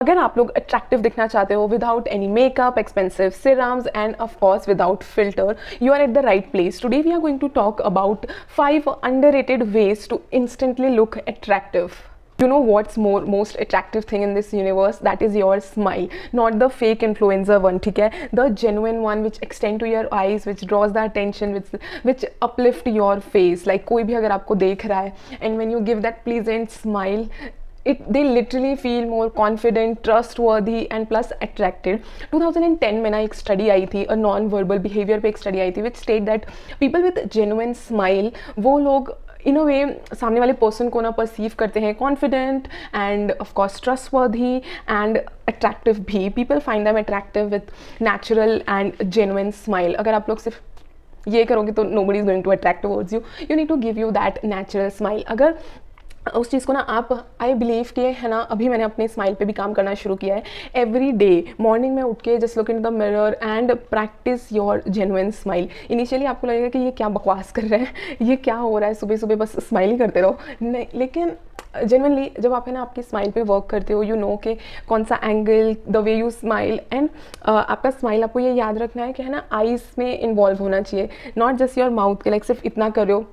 अगर आप लोग अट्रैक्टिव दिखना चाहते हो without any makeup, expensive serums and of course without filter, you are at the right place. Today we are going to talk about 5 underrated ways to instantly look attractive. You know what's most attractive thing in this universe? That is your smile, not the fake influencer one, ठीक है? The genuine one which extend to your eyes, which draws the attention, which uplift your face. Like कोई भी अगर आपको देख रहा है and when you give that pleasant smile, they literally feel more confident, trustworthy and plus attracted. 2010 में ना एक स्टडी आई थी, नॉन वर्बल बिहेवियर पे एक स्टडी आई थी, which state that people with genuine smile, वो लोग इन अ वे सामने वाले पर्सन को ना परसीव करते हैं confident and of course trustworthy and attractive भी. People find them attractive with natural and genuine smile. अगर आप लोग सिर्फ ये करोगे तो nobody is going to attract towards you. You need to give you that natural smile. अगर उस चीज़ को ना आप आई बिलीव कि है ना, अभी मैंने अपने स्माइल पे भी काम करना शुरू किया है. एवरी डे मॉर्निंग में उठ के just look in the mirror and practice your genuine smile. Initially आपको लगेगा कि ये क्या बकवास कर रहे हैं, ये क्या हो रहा है, सुबह सुबह बस स्माइल ही करते रहो. नहीं, लेकिन जेन्युइनली जब आप है ना आपकी स्माइल पे वर्क करते हो, यू नो कि कौन सा angle, the way you smile and आपका स्माइल, आपको ये याद रखना है कि है ना आइज़ में इन्वॉल्व होना चाहिए, नॉट जस्ट योर माउथ के लाइक सिर्फ इतना कर रहे हो,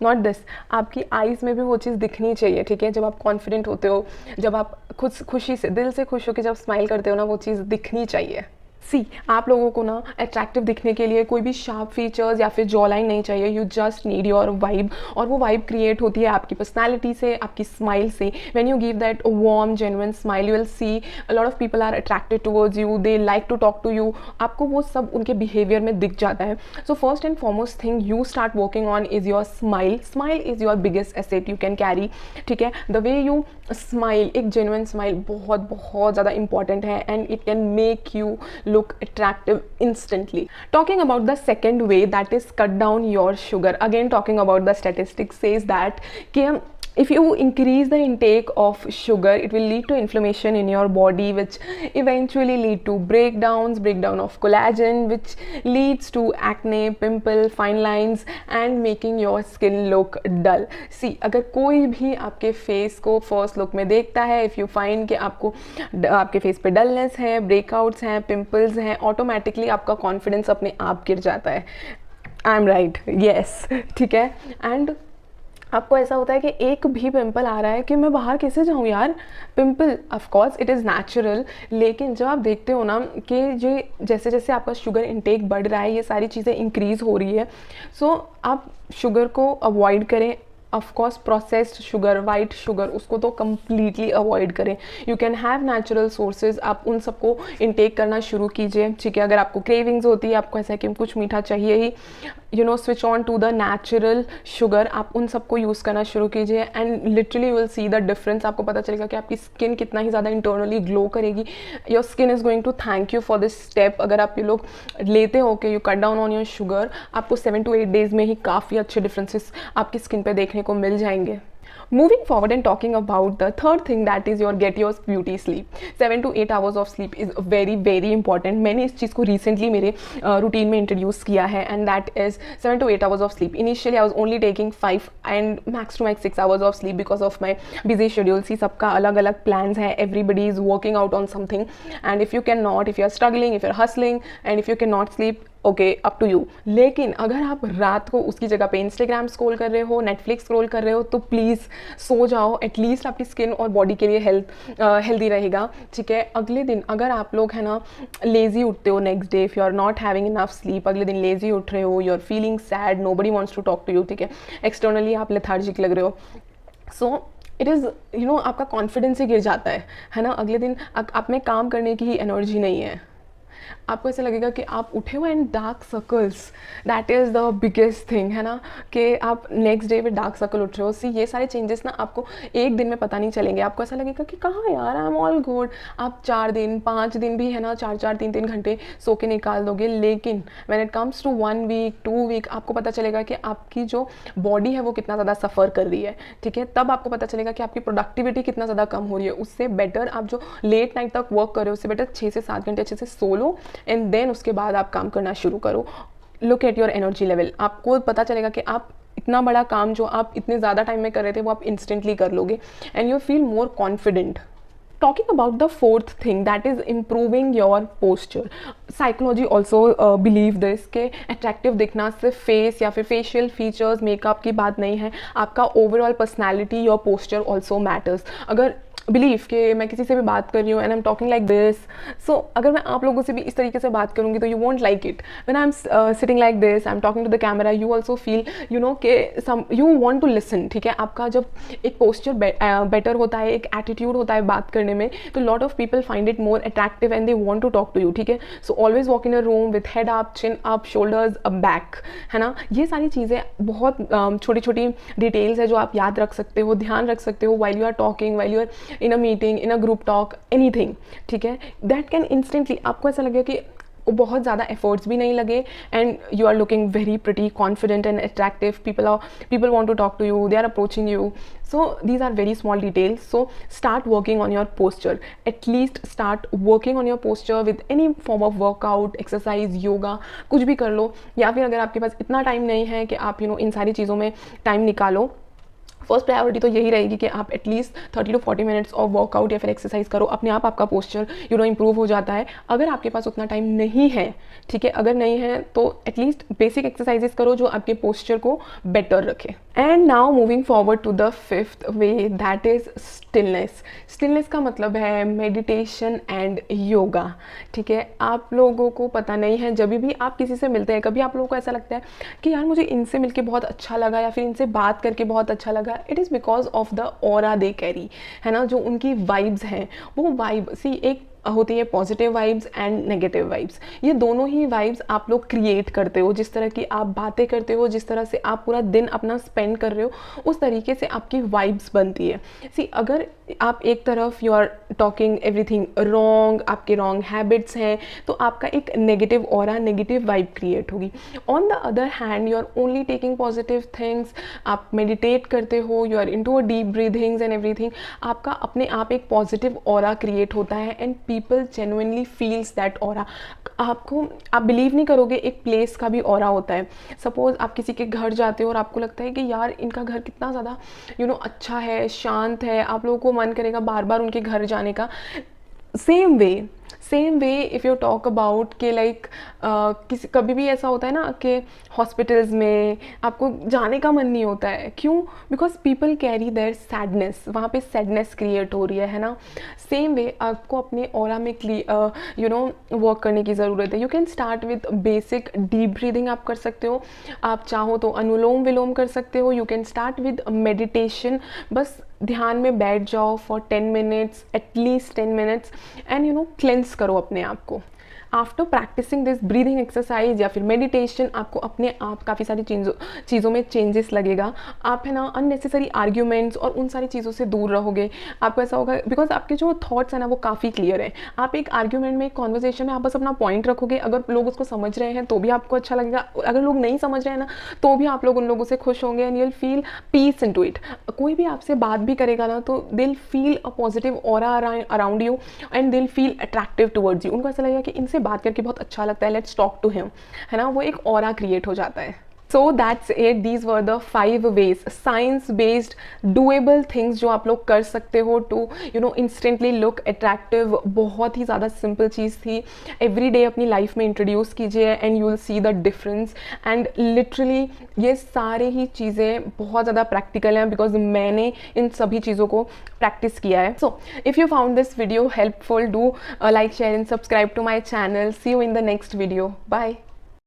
नॉट दिस. आपकी आइज़ में भी वो चीज़ दिखनी चाहिए, ठीक है? जब आप कॉन्फिडेंट होते हो, जब आप खुद खुशी से दिल से खुश हो के जब स्माइल करते हो ना, वो चीज़ दिखनी चाहिए. सी, आप लोगों को ना अट्रैक्टिव दिखने के लिए कोई भी शार्प फीचर्स या फिर जॉ लाइन नहीं चाहिए. You just need your vibe, और वो वाइब क्रिएट होती है आपकी पर्सनैलिटी से, आपकी स्माइल से. When you give that warm genuine smile, you will see a lot of people are attracted towards you, they like to talk to you. आपको वो सब उनके बिहेवियर में दिख जाता है. So first and foremost thing you start working on is your smile. Smile is your biggest asset you can carry, ठीक है? द वे यू स्माइल, एक जेन्युइन स्माइल बहुत बहुत ज़्यादा इंपॉर्टेंट है and it can make you look attractive instantly. Talking about the second way, that is cut down your sugar. Again, talking about the statistics says that if you increase the intake of sugar, it will lead to inflammation in your body, which eventually lead to breakdown of collagen, which leads to acne, pimple, fine lines and making your skin look dull. See, अगर कोई भी आपके face को first look में देखता है, if you find कि आपको आपके फेस पे डलनेस है, ब्रेकआउट्स हैं, पिंपल्स हैं, ऑटोमेटिकली आपका कॉन्फिडेंस अपने आप गिर जाता है. आई एम राइट, यस, ठीक है? एंड आपको ऐसा होता है कि एक भी पिंपल आ रहा है कि मैं बाहर कैसे जाऊँ यार. Pimple of course it is natural, लेकिन जब आप देखते हो ना कि ये जैसे जैसे आपका शुगर इंटेक बढ़ रहा है, ये सारी चीज़ें इंक्रीज़ हो रही है. सो आप शुगर को अवॉइड करें. Of course processed sugar, white sugar, उसको तो कम्प्लीटली अवॉइड करें. You can have natural sources, आप उन सबको इनटेक करना शुरू कीजिए, ठीक है? अगर आपको क्रेविंग्स होती है, आपको ऐसा है कि कुछ मीठा चाहिए ही, you know, switch on to the natural sugar. आप उन सबको यूज़ करना शुरू कीजिए and literally you will see the difference. आपको पता चलेगा कि आपकी स्किन कितना ही ज़्यादा इंटरनली ग्लो करेगी. Your skin is going to thank you for this step. अगर आप ये लोग लेते हो कि you cut down on your sugar, आपको 7 to 8 डेज़ में ही काफ़ी अच्छे डिफरेंसेस आपकी स्किन पे देखने को मिल जाएंगे. Moving forward and talking about the third thing, that is get your beauty sleep. 7 to 8 hours of sleep is very very important. मैंने इस चीज़ को recently मेरे रूटीन में इंट्रोड्यूस किया है and that is 7 to 8 hours of sleep. Initially I was only taking 5 and max to max 6 hours of sleep because of my busy schedule. See, सबका अलग अलग plans है, everybody is working out on something and if you cannot, if you are struggling, if you are hustling and if you cannot sleep, okay, up to you. लेकिन अगर आप रात को उसकी जगह पे इंस्टाग्राम स्क्रॉल कर रहे हो, नेटफ्लिक्स स्क्रॉल कर रहे हो, तो प्लीज़ सो जाओ. एटलीस्ट आपकी स्किन और बॉडी के लिए हेल्दी रहेगा, ठीक है? अगले दिन अगर आप लोग है ना लेज़ी उठते हो, next day if you are not having enough sleep, अगले दिन लेज़ी उठ रहे हो, you are feeling sad, nobody wants to talk to you, ठीक है? एक्सटर्नली आप लेथार्जिक लग रहे हो, so it is you know आपका कॉन्फिडेंस ही गिर जाता है ना? अगले दिन आप में काम करने की ही एनर्जी नहीं है. आपको ऐसा लगेगा कि आप उठे हुए and dark circles, that is the biggest thing, है ना? कि आप next day with dark circle उठ रहे हो. सी, ये सारे चेंजेस ना आपको एक दिन में पता नहीं चलेंगे. आपको ऐसा लगेगा कि कहाँ यार, आई एम ऑल गुड. आप 4 दिन 5 दिन भी है ना 4-4 3-3 घंटे सो के निकाल दोगे, लेकिन when it comes to 1 week 2 week आपको पता चलेगा कि आपकी जो बॉडी है वो कितना ज़्यादा सफ़र कर रही है, ठीक है? तब आपको पता चलेगा कि आपकी प्रोडक्टिविटी कितना ज़्यादा कम हो रही है. उससे बेटर आप जो लेट नाइट तक वर्क कर रहे हो, उससे बेटर 6 से 7 घंटे अच्छे से सो लो एंड देन उसके बाद आप काम करना शुरू करो. Look at your energy level. आपको पता चलेगा कि आप इतना बड़ा काम जो आप इतने ज़्यादा टाइम में कर रहे थे वो आप इंस्टेंटली कर लोगे and you feel more confident. talking about the fourth thing, that is improving your posture. Psychology also believe this के अट्रैक्टिव दिखना सिर्फ फेस या फिर फेशियल फीचर्स मेकअप की बात नहीं है, आपका overall personality, your posture also matters. अगर बिलीव कि मैं किसी से भी बात कर रही हूँ and I am talking like this, so अगर मैं आप लोगों से भी इस तरीके से बात करूँगी तो you won't like it. When I am sitting like this, I am talking to the camera, you also feel you know के some you want to listen. ठीक है, आपका जब एक पोस्चर बेटर होता है, एक एटीट्यूड होता है बात करने में, तो lot of people find it more attractive and they want to talk to you. ठीक है, so always walk in a room with head up, chin up, shoulders up, back, है ना. ये सारी चीज़ें बहुत छोटी छोटी डिटेल्स है जो आप याद रख सकते हो, ध्यान रख सकते हो while you are talking, while you are in a meeting, in a group talk, anything. ठीक है, दैट कैन इंस्टेंटली, आपको ऐसा लगेगा कि बहुत ज़्यादा एफर्ट्स भी नहीं लगे and you are looking very pretty, confident and attractive. people want to talk to you, they are approaching you. So these are very small details. So start working on your posture. At least start working on your posture with any form of workout, exercise, yoga, कुछ भी कर लो. या फिर अगर आपके पास इतना time नहीं है कि आप इन सारी चीज़ों में टाइम निकालो, फर्स्ट प्रायोरिटी तो यही रहेगी कि आप at least 30 to 40 minutes of workout या फिर एक्सरसाइज करो. अपने आप आपका पोस्चर इंप्रूव हो जाता है. अगर आपके पास उतना टाइम नहीं है, ठीक है, अगर नहीं है तो एटलीस्ट बेसिक एक्सरसाइजेस करो जो आपके पोस्चर को बेटर रखे. And now moving forward to the fifth way, that is stillness. Stillness का मतलब है मेडिटेशन एंड योगा. ठीक है, आप लोगों को पता नहीं है, जब भी आप किसी से मिलते हैं, कभी आप लोगों को ऐसा लगता है कि यार मुझे इनसे मिलके बहुत अच्छा लगा या फिर इनसे बात करके बहुत अच्छा लगा. It is because of the aura they carry, है ना. जो उनकी वाइब्स हैं, वो वाइब एक होती है positive vibes and negative vibes. ये दोनों ही वाइब्स आप लोग क्रिएट करते हो. जिस तरह की आप बातें करते हो, जिस तरह से आप पूरा दिन अपना स्पेंड कर रहे हो, उस तरीके से आपकी वाइब्स बनती है. अगर आप एक तरफ you are talking everything wrong, आपके रॉन्ग हैबिट्स हैं, तो आपका एक negative aura, negative vibe create होगी. On the other hand you are only taking positive things, आप मेडिटेट करते हो, you are into a deep breathings and everything, आपका अपने आप एक पॉजिटिव ऑरा क्रिएट होता है and people genuinely feels that aura. आप बिलीव नहीं करोगे, एक प्लेस का भी ऑरा होता है. सपोज आप किसी के घर जाते हो और आपको लगता है कि यार इनका घर कितना ज़्यादा अच्छा है, शांत है, आप लोगों को मन करेगा बार बार उनके घर जाने का. Same way if you talk about के लाइक किसी कभी भी ऐसा होता है ना कि हॉस्पिटल्स में आपको जाने का मन नहीं होता है. क्यों? Because people carry their sadness, वहाँ पे सैडनेस क्रिएट हो रही है ना. सेम वे आपको अपने ऑरा में वर्क करने की ज़रूरत है. You can start with basic deep breathing, आप कर सकते हो. आप चाहो तो अनुलोम विलोम कर सकते हो. You can start with meditation. बस ध्यान में बैठ जाओ for 10 minutes, at least 10 minutes, and cleanse करो अपने आप को. After practising this breathing exercise या फिर मेडिटेशन, आपको अपने आप काफ़ी सारी चीज़ों में चेंजेस लगेगा. आप है ना अननेसेसरी आर्ग्यूमेंट्स और उन सारी चीज़ों से दूर रहोगे. आपको ऐसा होगा बिकॉज आपके जो थॉट्स हैं ना वो काफ़ी क्लियर है. आप एक आर्ग्यूमेंट में, एक कॉन्वर्सेशन में आप बस अपना पॉइंट रखोगे. अगर लोग उसको समझ रहे हैं तो भी आपको अच्छा लगेगा, अगर लोग नहीं समझ रहे हैं ना तो भी आप लोग उन लोगों से खुश होंगे and you will feel peace in to it. कोई भी आपसे बात भी करेगा ना तो they will feel a positive aura around you and they will feel attractive towards you. उनको ऐसा लगेगा कि इनसे बात करके बहुत अच्छा लगता है, लेट्स टॉक टू हिम, है ना. वो एक ऑरा क्रिएट हो जाता है. So that's it. These were the 5 ways, science based doable things जो आप लोग कर सकते हो to instantly look attractive. बहुत ही ज़्यादा simple चीज़ थी. every day अपनी life में introduce कीजिए and you will see the difference. and literally ये सारे ही चीज़ें बहुत ज़्यादा practical हैं because मैंने इन सभी चीज़ों को practice किया है. so if you found this video helpful, do like, share and subscribe to my channel. See you in the next video. Bye.